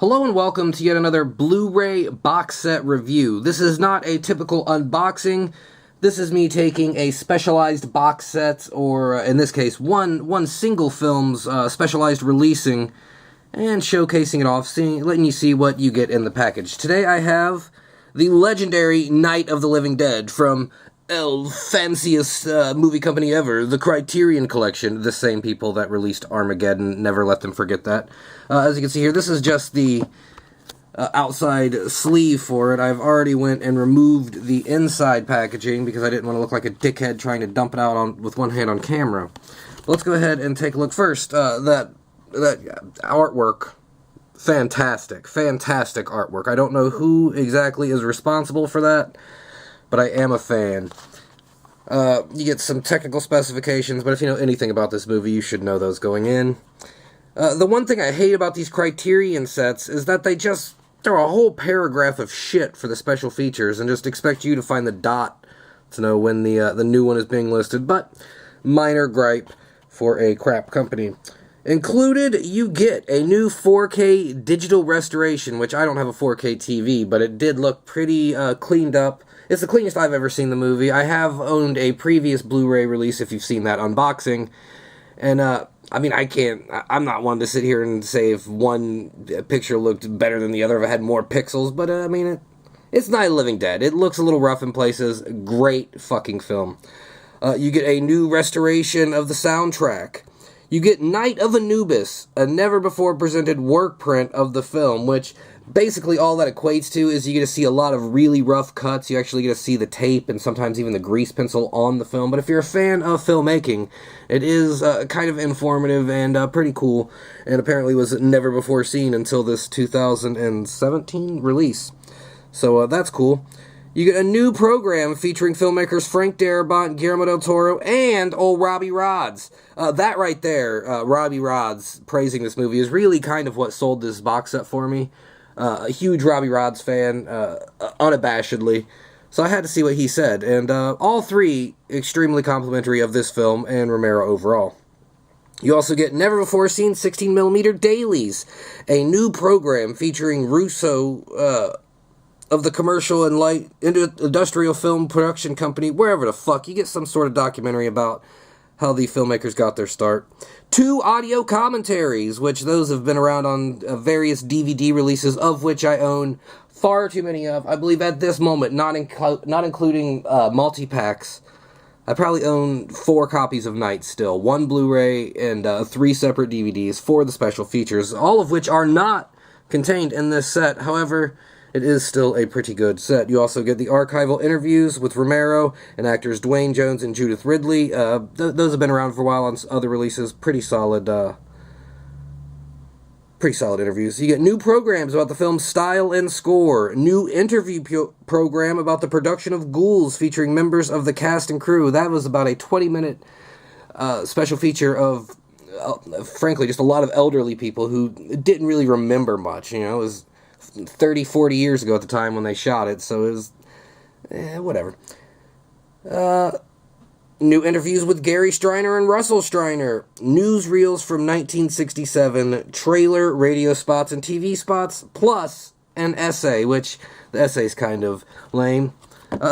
Hello and welcome to yet another Blu-ray box set review. This is not a typical unboxing. This is me taking a specialized box set, or in this case, one single film's specialized releasing, and showcasing it off, letting you see what you get in the package. Today I have the legendary Night of the Living Dead from fanciest movie company ever, the Criterion Collection, the same people that released Armageddon, never let them forget that. As you can see here, this is just the outside sleeve for it. I've already went and removed the inside packaging because I didn't want to look like a dickhead trying to dump it out with one hand on camera. But let's go ahead and take a look first. That artwork, fantastic artwork. I don't know who exactly is responsible for that, but I am a fan. You get some technical specifications, but if you know anything about this movie, you should know those going in. The one thing I hate about these Criterion sets is that they just throw a whole paragraph of shit for the special features and just expect you to find the dot to know when the new one is being listed, but minor gripe for a crap company. Included, you get a new 4K digital restoration, which I don't have a 4K TV, but it did look pretty cleaned up. It's the cleanest I've ever seen the movie. I have owned a previous Blu-ray release, if you've seen that unboxing, and I mean, I'm not one to sit here and say if one picture looked better than the other, if it had more pixels, but I mean, it's Night of the Living Dead. It looks a little rough in places. Great fucking film. You get a new restoration of the soundtrack. You get Night of Anubis, a never-before-presented work print of the film, which basically all that equates to is you get to see a lot of really rough cuts. You actually get to see the tape and sometimes even the grease pencil on the film. But if you're a fan of filmmaking, it is kind of informative and pretty cool, and apparently was never before seen until this 2017 release. So that's cool. You get a new program featuring filmmakers Frank Darabont, Guillermo del Toro, and old Robbie Rods. That right there, Robbie Rods praising this movie, is really kind of what sold this box set for me. A huge Robbie Rods fan, unabashedly. So I had to see what he said. And all three extremely complimentary of this film and Romero overall. You also get never-before-seen 16mm dailies, a new program featuring Russo of the commercial and light industrial film production company, wherever the fuck. You get some sort of documentary about how the filmmakers got their start. 2 audio commentaries, which those have been around on various DVD releases, of which I own far too many of. I believe at this moment, not including multi-packs, I probably own 4 copies of Night still. 1 Blu-ray and 3 separate DVDs for the special features, all of which are not contained in this set. However, it is still a pretty good set. You also get the archival interviews with Romero and actors Dwayne Jones and Judith Ridley. Those have been around for a while on other releases. Pretty solid interviews. You get new programs about the film's style and score. New interview program about the production of Ghouls featuring members of the cast and crew. That was about a 20-minute special feature of, frankly, just a lot of elderly people who didn't really remember much. You know, it was 30, 40 years ago at the time when they shot it, so it was, whatever. New interviews with Gary Striner and Russell Striner. Newsreels from 1967. Trailer, radio spots, and TV spots, plus an essay, which the essay's kind of lame.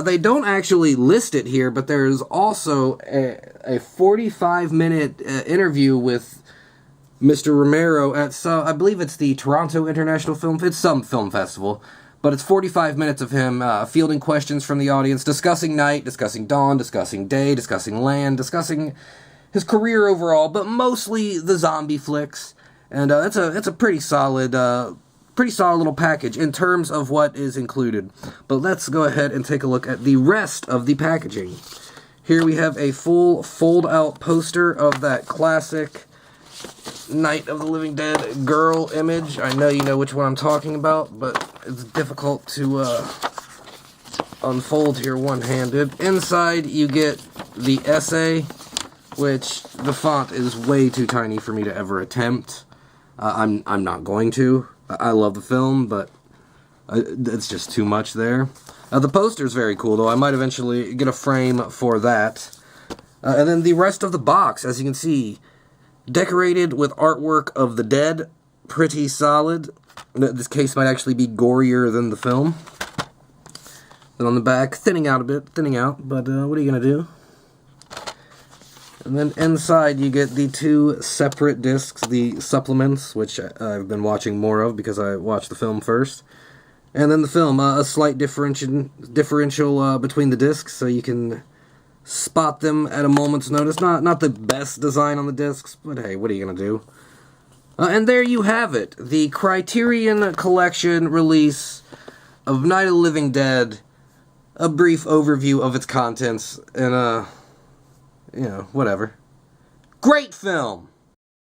They don't actually list it here, but there's also a 45-minute interview with Mr. Romero at, I believe it's the Toronto International Film, it's some film festival, but it's 45 minutes of him fielding questions from the audience, discussing night, discussing dawn, discussing day, discussing land, discussing his career overall, but mostly the zombie flicks, and it's a pretty solid little package in terms of what is included. But let's go ahead and take a look at the rest of the packaging. Here we have a full fold-out poster of that classic Night of the Living Dead girl image. I know you know which one I'm talking about, but it's difficult to unfold here one-handed. Inside, you get the essay, which the font is way too tiny for me to ever attempt. I'm not going to. I love the film, but it's just too much there. The poster's very cool, though. I might eventually get a frame for that. And then the rest of the box, as you can see, decorated with artwork of the dead, pretty solid. This case might actually be gorier than the film. And on the back, thinning out a bit, but what are you going to do? And then inside you get the 2 separate discs, the supplements, which I've been watching more of because I watched the film first. And then the film, a slight differential between the discs, so you can spot them at a moment's notice. Not the best design on the discs, but hey, what are you going to do? And there you have it, the Criterion Collection release of Night of the Living Dead, a brief overview of its contents, and, you know, whatever. Great film!